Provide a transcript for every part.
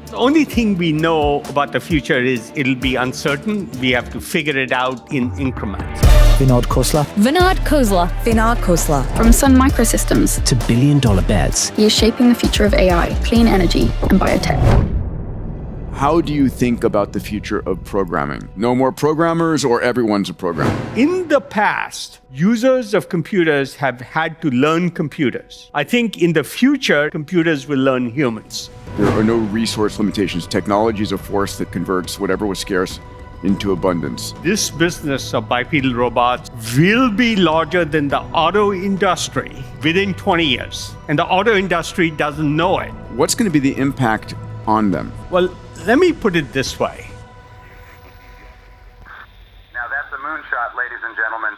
The only thing we know about the future is it'll be uncertain. We have to figure it out in increments. Vinod Khosla. Vinod Khosla. Vinod Khosla. From Sun Microsystems. To billion-dollar bets. He is shaping the future of AI, clean energy, and biotech. How do you think about the future of programming? No more programmers or everyone's a programmer? In the past, users of computers have had to learn computers. I think in the future, computers will learn humans. There are no resource limitations. Technology is a force that converts whatever was scarce into abundance. This business of bipedal robots will be larger than the auto industry within 20 years. And the auto industry doesn't know it. What's going to be the impact on them? Well, let me put it this way. Now that's a moonshot, ladies and gentlemen.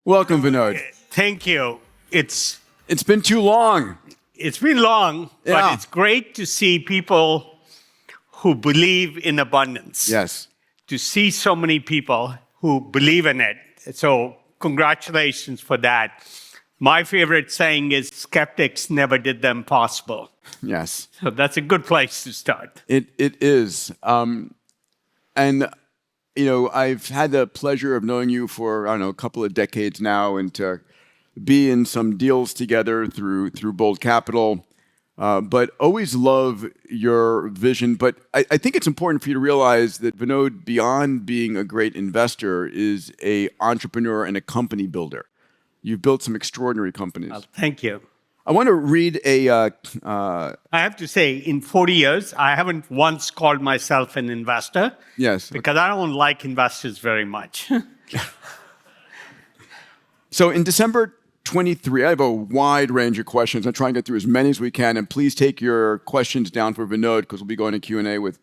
Welcome, Vinod. Thank you. It's been too long. It's been long, but it's great to see people who believe in abundance. Yes. To see so many people who believe in it. So congratulations for that. My favorite saying is skeptics never did them possible. Yes. So that's a good place to start. It is. And you know, I've had the pleasure of knowing you for, a couple of decades now, and to be in some deals together through Bold Capital, but always love your vision. But I think it's important for you to realize that Vinod, beyond being a great investor, is an entrepreneur and a company builder. You've built some extraordinary companies. Thank you. I want to read I have to say, in 40 years, I haven't once called myself an investor. Yes. Because I don't like investors very much. So in December 23, I have a wide range of questions. I'll try and get through as many as we can. And please take your questions down for Vinod, because we'll be going to Q&A with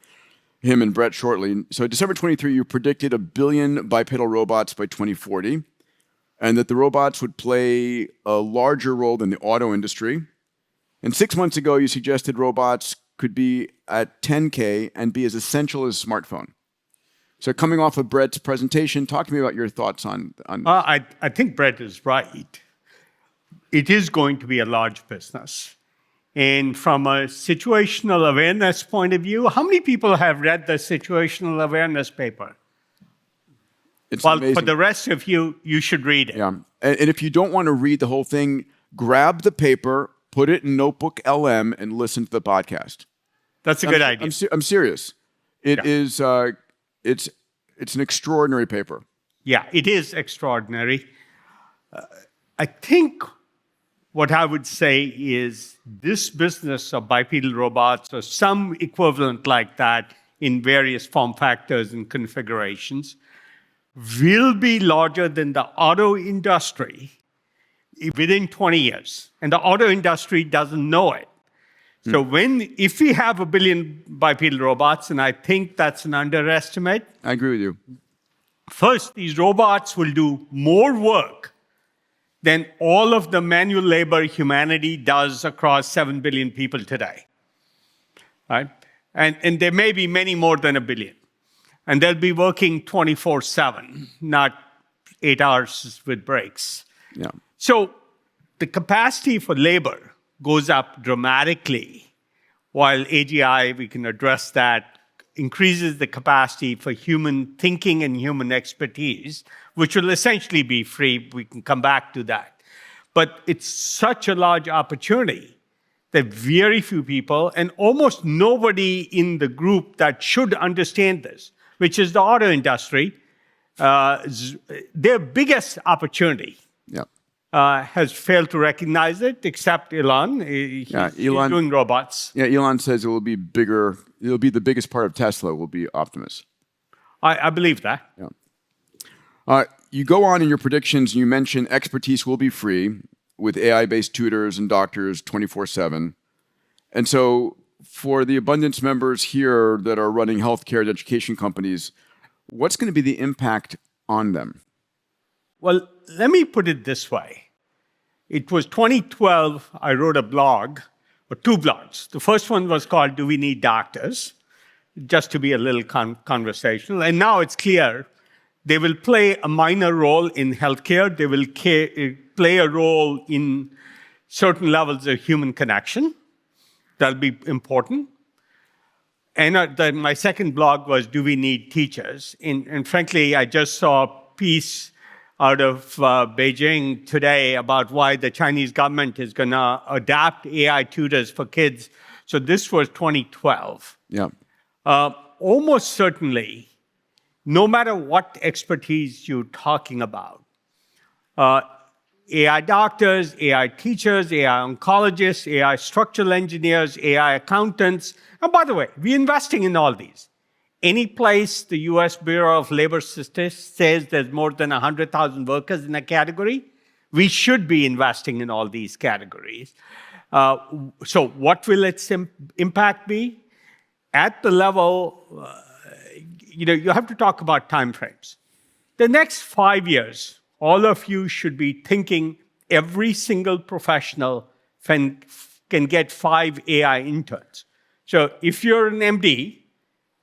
him and Brett shortly. So December 23, you predicted 1 billion bipedal robots by 2040. And that the robots would play a larger role than the auto industry. And 6 months ago, you suggested robots could be at 10K and be as essential as a smartphone. So coming off of Brett's presentation, talk to me about your thoughts on I think Brett is right. It is going to be a large business. And from a situational awareness point of view, how many people have read the situational awareness paper? It's amazing. For the rest of you, you should read it. Yeah. And if you don't want to read the whole thing, grab the paper, put it in Notebook LM, and listen to the podcast. That's a good idea. I'm serious. It is. It's an extraordinary paper. Yeah, it is extraordinary. I think what I would say is this business of bipedal robots or some equivalent like that in various form factors and configurations will be larger than the auto industry within 20 years. And the auto industry doesn't know it. So if we have 1 billion bipedal robots, and I think that's an underestimate. I agree with you. First, these robots will do more work than all of the manual labor humanity does across 7 billion people today. Right? And there may be many more than 1 billion. And they'll be working 24/7, not 8 hours with breaks. Yeah. So the capacity for labor goes up dramatically, while AGI, we can address that, increases the capacity for human thinking and human expertise, which will essentially be free. We can come back to that. But it's such a large opportunity that very few people, and almost nobody in the group that should understand this, which is the auto industry, their biggest opportunity has failed to recognize it, except Elon. He's doing robots. Yeah, Elon says it will be bigger. It'll be the biggest part of Tesla will be Optimus. I believe that. Yeah. You go on in your predictions, you mention expertise will be free with AI-based tutors and doctors 24/7. And so for the Abundance members here that are running healthcare and education companies, what's going to be the impact on them? Well, let me put it this way. It was 2012, I wrote a blog, or 2 blogs. The first one was called Do We Need Doctors? Just to be a little conversational. And now it's clear They will play a minor role in healthcare. They will play a role in certain levels of human connection. That'll be important. And my second blog was, do we need teachers? And frankly, I just saw a piece out of Beijing today about why the Chinese government is going to adapt AI tutors for kids. So this was 2012. Yeah. Almost certainly, no matter what expertise you're talking about, AI doctors, AI teachers, AI oncologists, AI structural engineers, AI accountants, and by the way, we're investing in all these. Any place the US Bureau of Labor Statistics says there's more than 100,000 workers in a category, we should be investing in all these categories. So what will its impact be? At the level, you have to talk about timeframes. The next 5 years, all of you should be thinking every single professional can get 5 AI interns. So if you're an MD,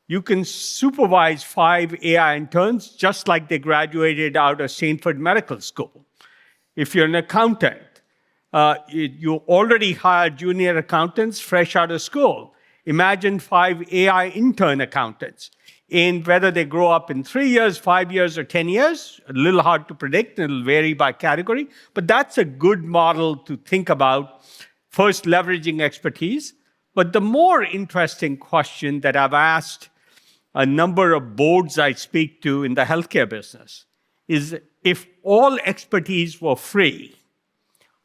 you can supervise 5 AI interns just like they graduated out of Stanford Medical School. If you're an accountant, you already hired junior accountants fresh out of school. Imagine 5 AI intern accountants. And whether they grow up in 3 years, 5 years, or 10 years, a little hard to predict. It'll vary by category. But that's a good model to think about, first leveraging expertise. But the more interesting question that I've asked a number of boards I speak to in the healthcare business is, if all expertise were free,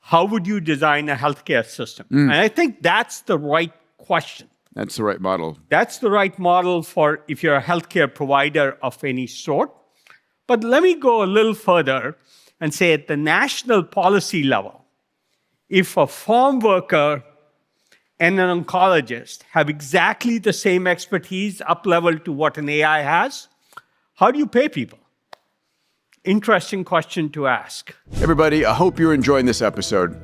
how would you design a healthcare system? And I think that's the right question. That's the right model. That's the right model for if you're a healthcare provider of any sort. But let me go a little further and say at the national policy level, if a farm worker and an oncologist have exactly the same expertise up-level to what an AI has, how do you pay people? Interesting question to ask. Everybody, I hope you're enjoying this episode.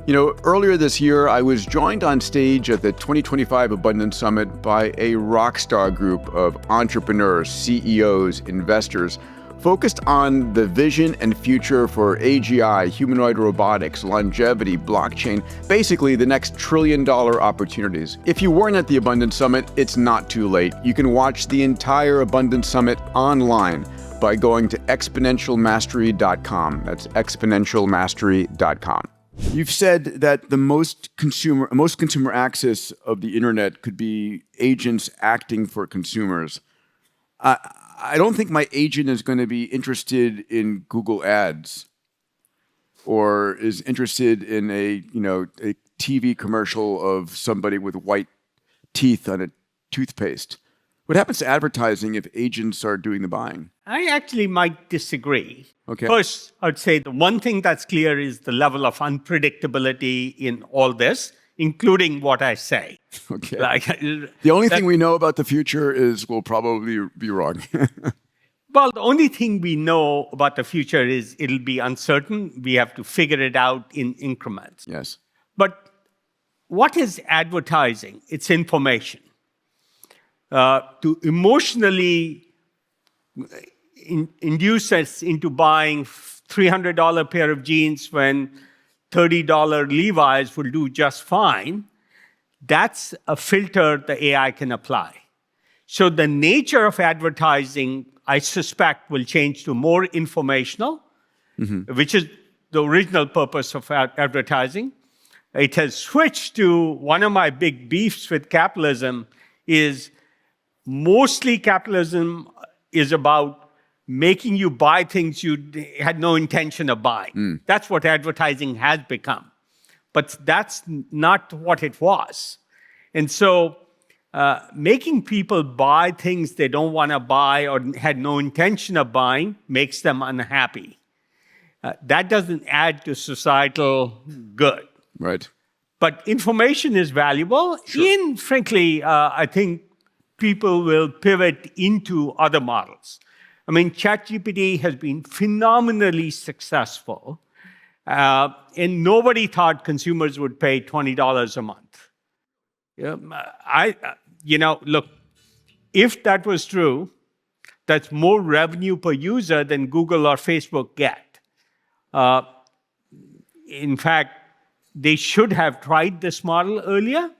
Earlier this year, I was joined on stage at the 2025 Abundance Summit by a rockstar group of entrepreneurs, CEOs, investors, focused on the vision and future for AGI, humanoid robotics, longevity, blockchain, basically the next trillion-dollar opportunities. If you weren't at the Abundance Summit, it's not too late. You can watch the entire Abundance Summit online by going to exponentialmastery.com. That's exponentialmastery.com. You've said that the most consumer access of the internet could be agents acting for consumers. I don't think my agent is going to be interested in Google Ads or is interested in a TV commercial of somebody with white teeth on a toothpaste. What happens to advertising if agents are doing the buying? I actually might disagree. Okay. First, I'd say the one thing that's clear is the level of unpredictability in all this, including what I say. Okay. The only thing we know about the future is we'll probably be wrong. Well, the only thing we know about the future is it'll be uncertain. We have to figure it out in increments. Yes. But what is advertising? It's information. To emotionally induce us into buying $300 pair of jeans when $30 Levi's will do just fine, that's a filter the AI can apply. So the nature of advertising, I suspect, will change to more informational, which is the original purpose of advertising. It has switched to one of my big beefs with capitalism is mostly capitalism is about making you buy things you had no intention of buying. That's what advertising has become. But that's not what it was. And so making people buy things they don't want to buy or had no intention of buying makes them unhappy. That doesn't add to societal good. Right. But information is valuable. Sure. And frankly, I think people will pivot into other models. I mean, ChatGPT has been phenomenally successful, and nobody thought consumers would pay $20 a month. Look, if that was true, That's more revenue per user than Google or Facebook get. In fact, they should have tried this model earlier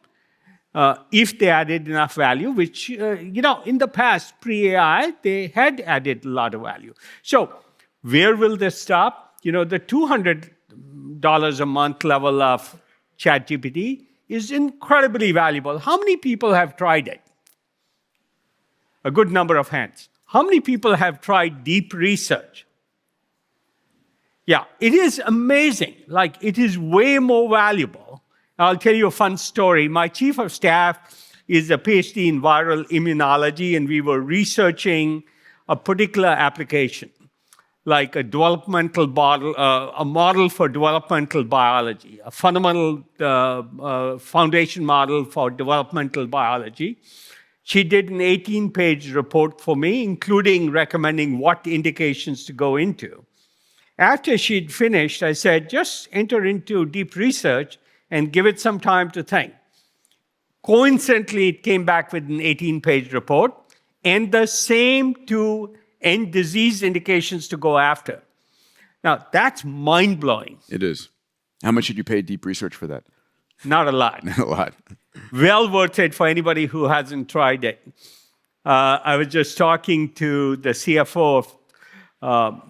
if they added enough value, which, in the past, pre-AI, they had added a lot of value. So where will this stop? The $200 a month level of ChatGPT is incredibly valuable. How many people have tried it? A good number of hands. How many people have tried deep research? Yeah, it is amazing. Like, it is way more valuable. I'll tell you a fun story. My chief of staff is a PhD in viral immunology, and we were researching a particular application, like a developmental model, a model for developmental biology, a fundamental foundation model for developmental biology. She did an 18-page report for me, including recommending what indications to go into. After she'd finished, I said, just enter into deep research and give it some time to think. Coincidentally, it came back with an 18-page report and the same two end disease indications to go after. Now, that's mind-blowing. It is. How much did you pay deep research for that? Not a lot. Not a lot. Well worth it for anybody who hasn't tried it. I was just talking to the CFO of,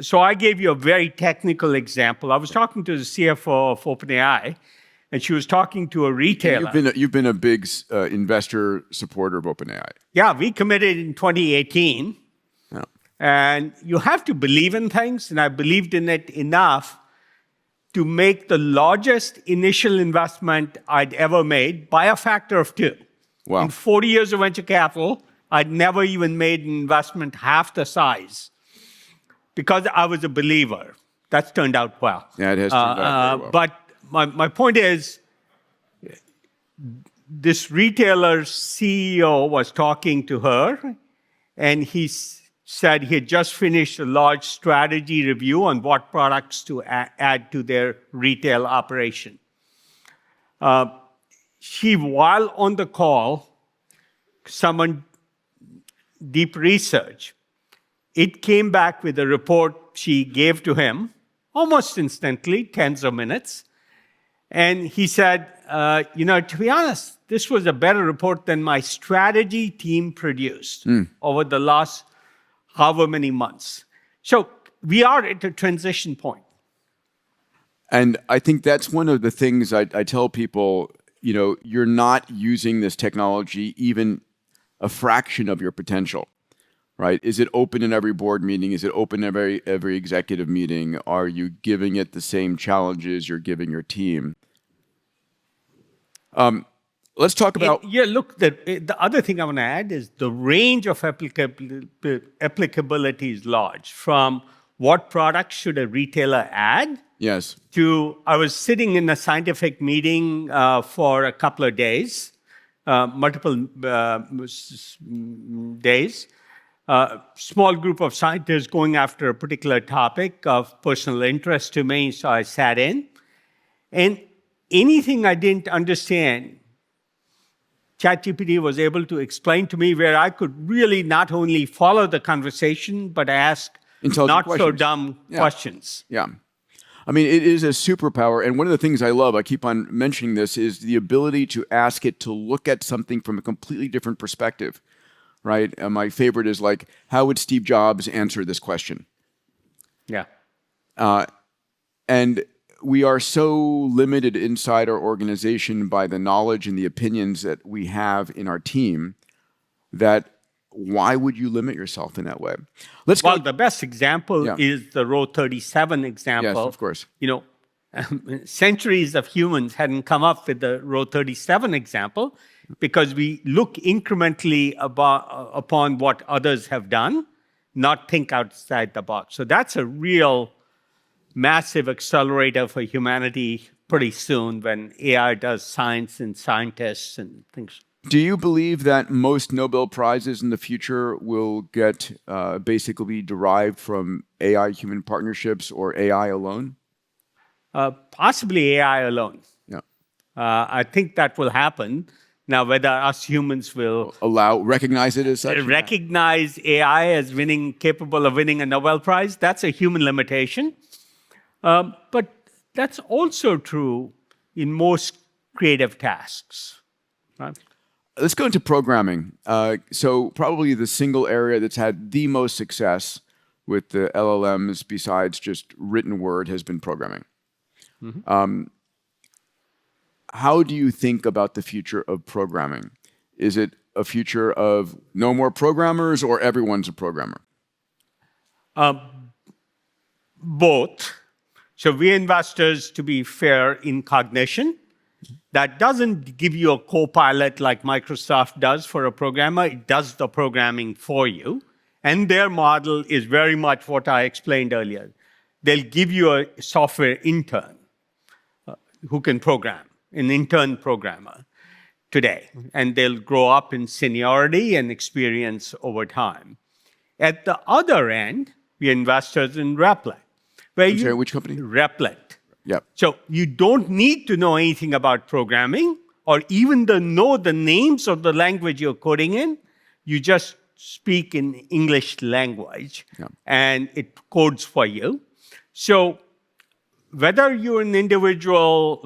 so I gave you a very technical example. I was talking to the CFO of OpenAI, and she was talking to a retailer. You've been a big investor supporter of OpenAI. Yeah, we committed in 2018. Yeah. And you have to believe in things, and I believed in it enough to make the largest initial investment I'd ever made by a factor of 2. Wow. In 40 years of venture capital, I'd never even made an investment half the size because I was a believer. That's turned out well. Yeah, it has turned out very well. But my point is, this retailer's CEO was talking to her, and he said he had just finished a large strategy review on what products to add to their retail operation. While on the call, someone deep research. It came back with a report she gave to him almost instantly, tens of minutes. And he said, to be honest, this was a better report than my strategy team produced over the last however many months. So we are at a transition point. And I think that's one of the things I tell people, you're not using this technology even a fraction of your potential, right? Is it open in every board meeting? Is it open in every executive meeting? Are you giving it the same challenges you're giving your team? Let's talk about... Look, the other thing I want to add is the range of applicability is large. From what products should a retailer add? Yes. To, I was sitting in a scientific meeting for a couple of days, multiple days. Small group of scientists going after a particular topic of personal interest to me, so I sat in. And anything I didn't understand, ChatGPT was able to explain to me, where I could really not only follow the conversation, but ask not so dumb questions. Yeah. I mean, it is a superpower. And one of the things I love, I keep on mentioning this, is the ability to ask it to look at something from a completely different perspective, right? And my favorite is like, how would Steve Jobs answer this question? Yeah. And we are so limited inside our organization by the knowledge and the opinions that we have in our team that why would you limit yourself in that way? The best example is the row 37 example. Yes, of course. Centuries of humans hadn't come up with the row 37 example because we look incrementally upon what others have done, not think outside the box. So that's a real massive accelerator for humanity pretty soon when AI does science and scientists and things. Do you believe that most Nobel Prizes in the future will get basically derived from AI-human partnerships or AI alone? Possibly AI alone. Yeah. I think that will happen. Now, whether us humans will Recognize it as such? recognize AI as capable of winning a Nobel Prize, that's a human limitation. But that's also true in most creative tasks. Right? Let's go into programming. So probably the single area that's had the most success with the LLMs besides just written word has been programming. How do you think about the future of programming? Is it a future of no more programmers or everyone's a programmer? Both. So we investors, to be fair, in cognition. That doesn't give you a co-pilot like Microsoft does for a programmer. It does the programming for you. And their model is very much what I explained earlier. They'll give you a software intern who can program, an intern programmer today. And they'll grow up in seniority and experience over time. At the other end, we investors in Replit. Sorry, which company? Replit. Yep. So you don't need to know anything about programming or even know the names of the language you're coding in. You just speak in English language and it codes for you. So whether you're an individual,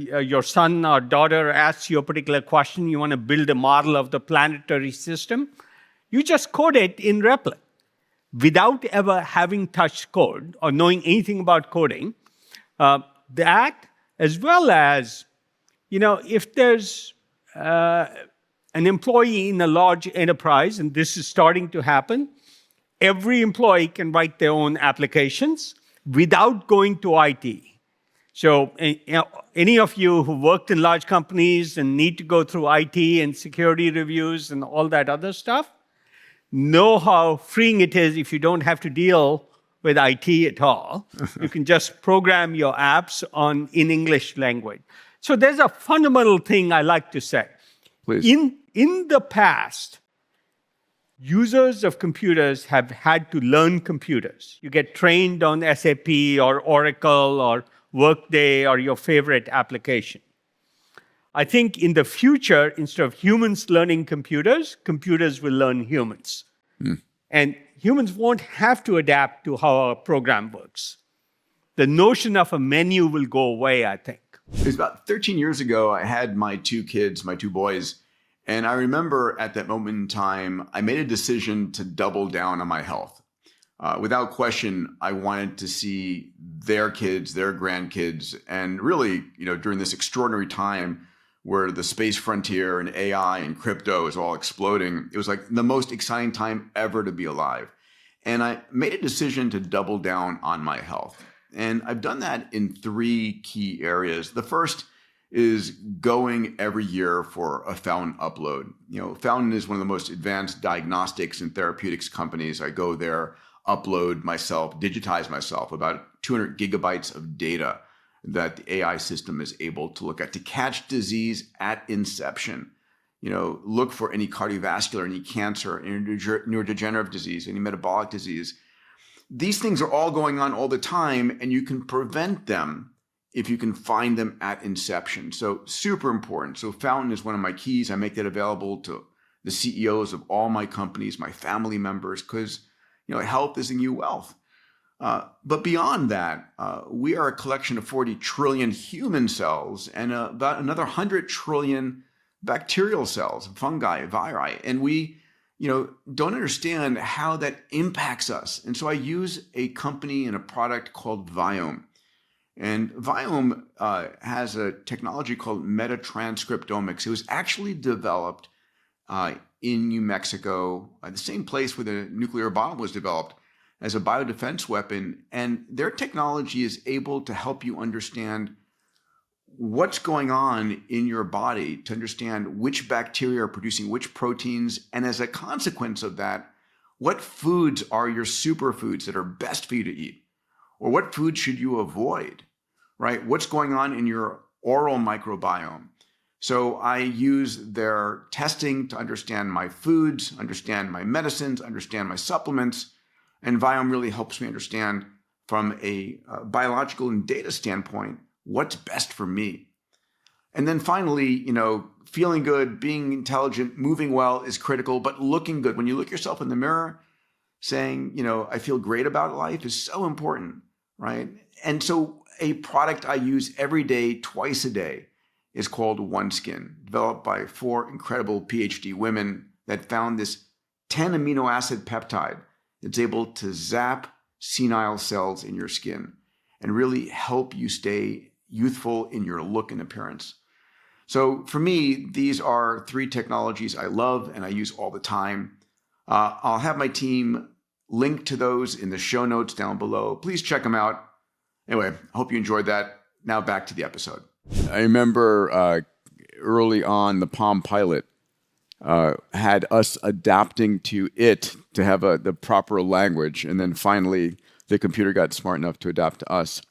your son or daughter asks you a particular question, you want to build a model of the planetary system, you just code it in Replit without ever having touched code or knowing anything about coding. That, as well as, if there's an employee in a large enterprise, and this is starting to happen, every employee can write their own applications without going to IT. So any of you who worked in large companies and need to go through IT and security reviews and all that other stuff, know how freeing it is if you don't have to deal with IT at all. You can just program your apps in English language. So there's a fundamental thing I like to say. Please. In the past, users of computers have had to learn computers. You get trained on SAP or Oracle or Workday or your favorite application. I think in the future, instead of humans learning computers, computers will learn humans. And humans won't have to adapt to how a program works. The notion of a menu will go away, I think. It was about 13 years ago, I had my two kids, my two boys, and I remember at that moment in time, I made a decision to double down on my health. Without question, I wanted to see their kids, their grandkids, and really, during this extraordinary time where the space frontier and AI and crypto is all exploding, it was like the most exciting time ever to be alive. And I made a decision to double down on my health. And I've done that in three key areas. The first is going every year for a Fountain upload. Fountain is one of the most advanced diagnostics and therapeutics companies. I go there, upload myself, digitize myself, about 200 gigabytes of data that the AI system is able to look at to catch disease at inception. Look for any cardiovascular, any cancer, any neurodegenerative disease, any metabolic disease. These things are all going on all the time, and you can prevent them if you can find them at inception. So super important. So Fountain is one of my keys. I make that available to the CEOs of all my companies, my family members, because health is the new wealth. But beyond that, we are a collection of 40 trillion human cells and about another 100 trillion bacterial cells, fungi, viri. And we, don't understand how that impacts us. And so I use a company and a product called Viome. And Viome has a technology called metatranscriptomics. It was actually developed in New Mexico, the same place where the nuclear bomb was developed, as a biodefense weapon. And their technology is able to help you understand what's going on in your body, to understand which bacteria are producing which proteins. And as a consequence of that, what foods are your superfoods that are best for you to eat? Or what foods should you avoid, right? What's going on in your oral microbiome? So I use their testing to understand my foods, understand my medicines, understand my supplements. And Viome really helps me understand from a biological and data standpoint what's best for me. And then finally, feeling good, being intelligent, moving well is critical, but looking good. When you look yourself in the mirror, saying, I feel great about life is so important, right? And so a product I use every day, twice a day, is called OneSkin, developed by 4 incredible PhD women that found this 10 amino acid peptide that's able to zap senile cells in your skin and really help you stay youthful in your look and appearance. So for me, these are 3 technologies I love and I use all the time. I'll have my team link to those in the show notes down below. Please check them out. Anyway, I hope you enjoyed that. Now back to the episode. I remember early on, the Palm Pilot had us adapting to it to have the proper language. And then finally, the computer got smart enough to adapt to us.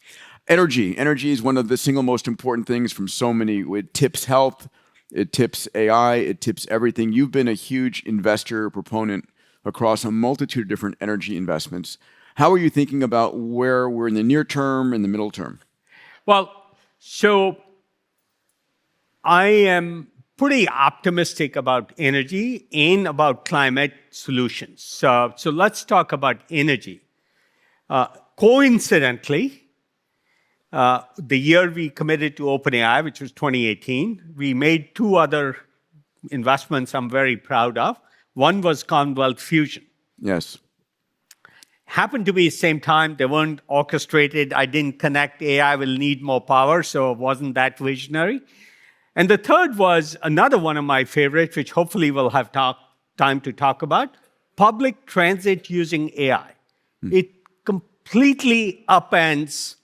Energy. Energy is one of the single most important things from so many. It tips health. It tips AI. It tips everything. You've been a huge investor, proponent across a multitude of different energy investments. How are you thinking about where we're in the near term and the middle term? Well, so I am pretty optimistic about energy and about climate solutions. So let's talk about energy. Coincidentally, the year we committed to OpenAI, which was 2018, we made 2 other investments I'm very proud of. One was Commonwealth Fusion. Yes. Happened to be the same time. They weren't orchestrated. I didn't connect. AI will need more power, so it wasn't that visionary. And the third was another one of my favorites, which hopefully we'll have time to talk about, public transit using AI. It completely upends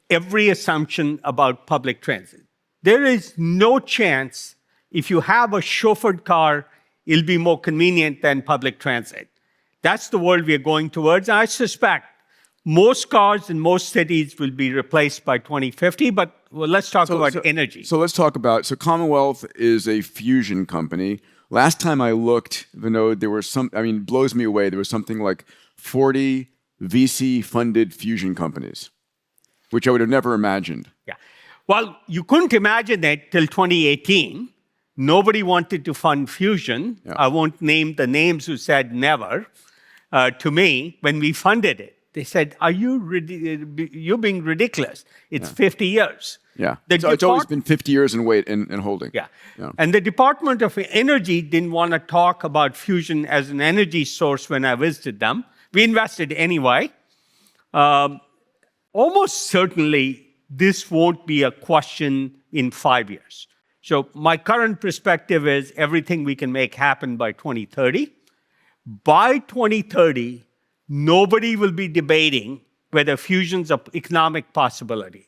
every assumption about public transit. There is no chance if you have a chauffeured car, it'll be more convenient than public transit. That's the world we are going towards. And I suspect most cars in most cities will be replaced by 2050, but let's talk about energy. So let's talk about, Commonwealth is a fusion company. Last time I looked, Vinod, there were it blows me away. There was something like 40 VC-funded fusion companies, which I would have never imagined. Yeah. Well, you couldn't imagine that till 2018. Nobody wanted to fund fusion. Yeah. I won't name the names who said never to me when we funded it. They said, you're being ridiculous. It's 50 years. Yeah. So it's always been 50 years in wait and holding. Yeah. And the Department of Energy didn't want to talk about fusion as an energy source when I visited them. We invested anyway. Almost certainly, this won't be a question in 5 years. So my current perspective is everything we can make happen by 2030. By 2030, nobody will be debating whether fusion's an economic possibility.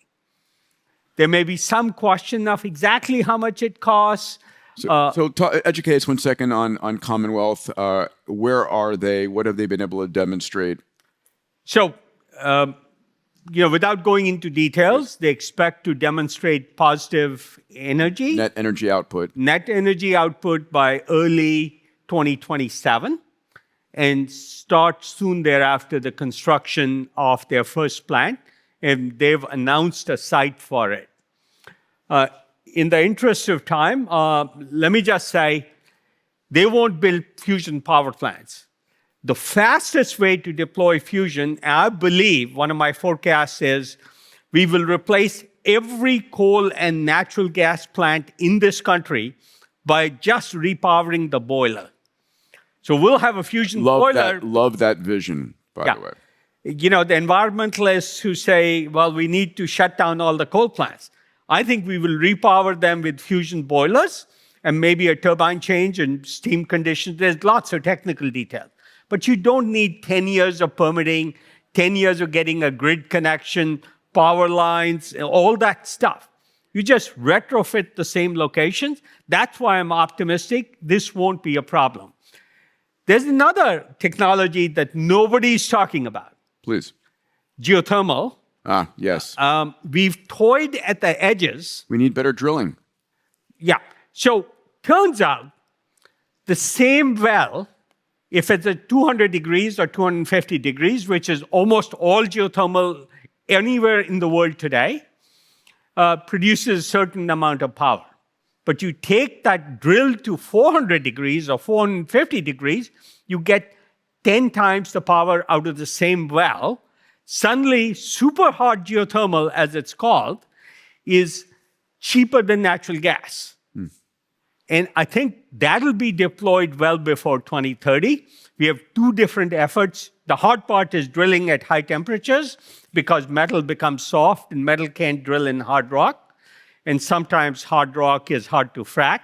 There may be some question of exactly how much it costs. Educate us 1 second on Commonwealth. Where are they? What have they been able to demonstrate? So, without going into details, they expect to demonstrate positive energy. Net energy output. Net energy output by early 2027 and start soon thereafter the construction of their first plant. And they've announced a site for it. In the interest of time, let me just say, they won't build fusion power plants. The fastest way to deploy fusion, I believe, one of my forecasts is, we will replace every coal and natural gas plant in this country by just repowering the boiler. So we'll have a fusion boiler. Love that vision, by the way. The environmentalists who say, well, we need to shut down all the coal plants. I think we will repower them with fusion boilers and maybe a turbine change and steam conditions. There's lots of technical details. But you don't need 10 years of permitting, 10 years of getting a grid connection, power lines, all that stuff. You just retrofit the same locations. That's why I'm optimistic this won't be a problem. There's another technology that nobody's talking about. Please. Geothermal. Yes. We've toyed at the edges. We need better drilling. Yeah. So turns out the same well, if it's at 200 degrees or 250 degrees, which is almost all geothermal anywhere in the world today, produces a certain amount of power. But you take that drill to 400 degrees or 450 degrees, you get 10 times the power out of the same well. Suddenly, super hot geothermal, as it's called, is cheaper than natural gas. And I think that'll be deployed well before 2030. We have two different efforts. The hard part is drilling at high temperatures because metal becomes soft and metal can't drill in hard rock. And sometimes hard rock is hard to frack.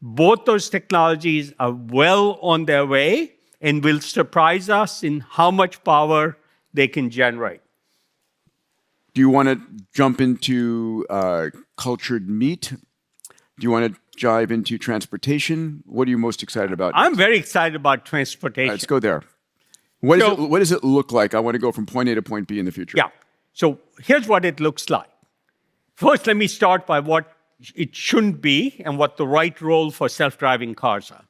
Both those technologies are well on their way and will surprise us in how much power they can generate. Do you want to jump into cultured meat? Do you want to dive into transportation? What are you most excited about? I'm very excited about transportation. Let's go there. What does it look like? I want to go from point A to point B in the future. Yeah. So here's what it looks like. First, let me start by what it shouldn't be and what the right role for self-driving cars are.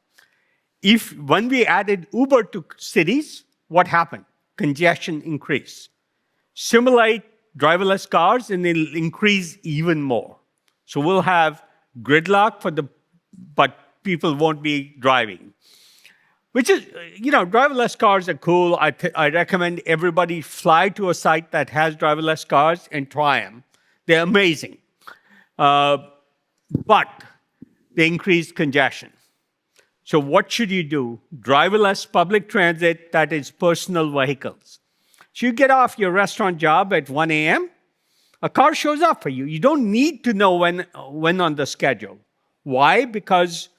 When we added Uber to cities, what happened? Congestion increased. Simulate driverless cars and it'll increase even more. So we'll have gridlock but people won't be driving. Which is, driverless cars are cool. I recommend everybody fly to a site that has driverless cars and try them. They're amazing. But they increase congestion. So what should you do? Driverless public transit that is personal vehicles. So you get off your restaurant job at 1 a.m., a car shows up for you. You don't need to know when on the schedule. Why? Because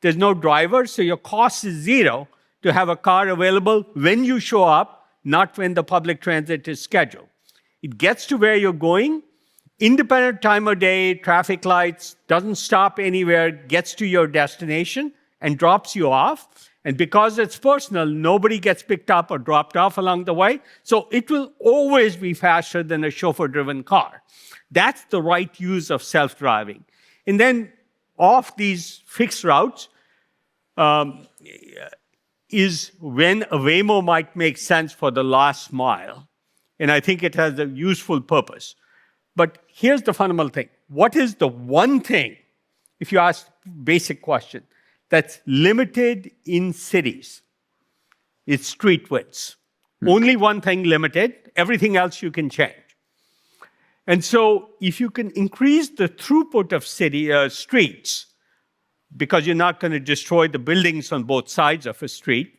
there's no driver, so your cost is zero to have a car available when you show up, not when the public transit is scheduled. It gets to where you're going, independent time of day, traffic lights, doesn't stop anywhere, gets to your destination and drops you off. And because it's personal, nobody gets picked up or dropped off along the way. So it will always be faster than a chauffeur-driven car. That's the right use of self-driving. And then off these fixed routes is when a Waymo might make sense for the last mile. And I think it has a useful purpose. But here's the fundamental thing. What is the one thing, if you ask basic question, that's limited in cities? It's street widths. Only one thing limited, everything else you can change. And so if you can increase the throughput of streets, because you're not going to destroy the buildings on both sides of a street,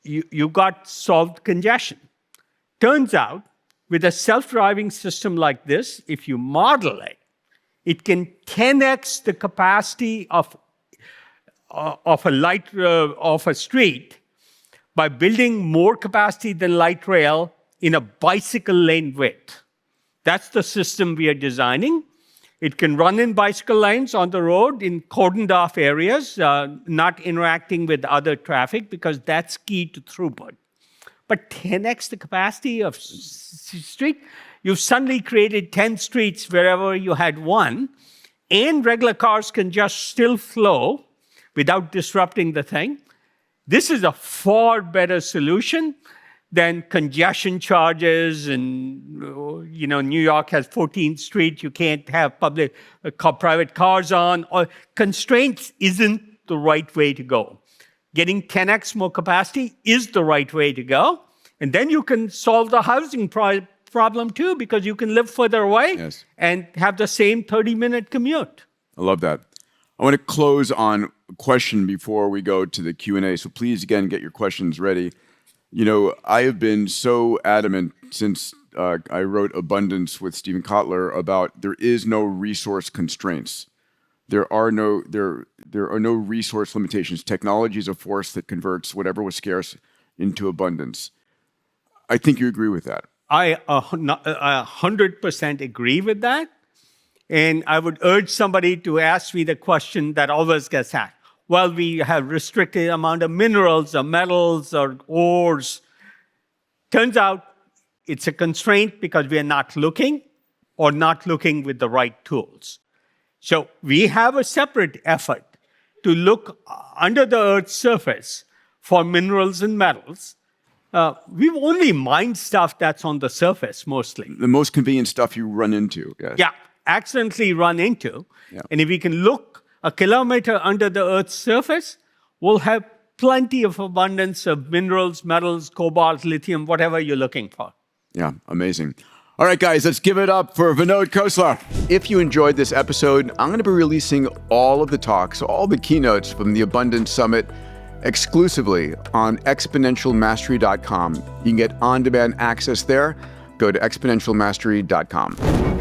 you got solved congestion. Turns out, with a self-driving system like this, if you model it, it can 10x the capacity of a street by building more capacity than light rail in a bicycle lane width. That's the system we are designing. It can run in bicycle lanes on the road in cordoned off areas, not interacting with other traffic because that's key to throughput. But 10x the capacity of street, you've suddenly created 10 streets wherever you had one, and regular cars can just still flow without disrupting the thing. This is a far better solution than congestion charges. And New York has 14th Street. You can't have private cars on. Or constraints isn't the right way to go. Getting 10x more capacity is the right way to go. And then you can solve the housing problem too, because you can live further away and have the same 30-minute commute. I love that. I want to close on a question before we go to the Q&A. So please, again, get your questions ready. I have been so adamant since I wrote Abundance with Stephen Kotler about there is no resource constraints. There are no resource limitations. Technology is a force that converts whatever was scarce into abundance. I think you agree with that. I 100% agree with that. And I would urge somebody to ask me the question that always gets asked. Well, we have restricted amount of minerals or metals or ores. Turns out it's a constraint because we are not looking or not looking with the right tools. So we have a separate effort to look under the Earth's surface for minerals and metals. we've only mined stuff that's on the surface mostly. The most convenient stuff you run into. Yes. Yeah, accidentally run into. Yeah. And if we can look a kilometer under the Earth's surface, we'll have plenty of abundance of minerals, metals, cobalt, lithium, whatever you're looking for. Yeah, amazing. All right, guys, let's give it up for Vinod Khosla. If you enjoyed this episode, I'm going to be releasing all of the talks, all the keynotes from the Abundance Summit exclusively on exponentialmastery.com. You can get on-demand access there. Go to exponentialmastery.com.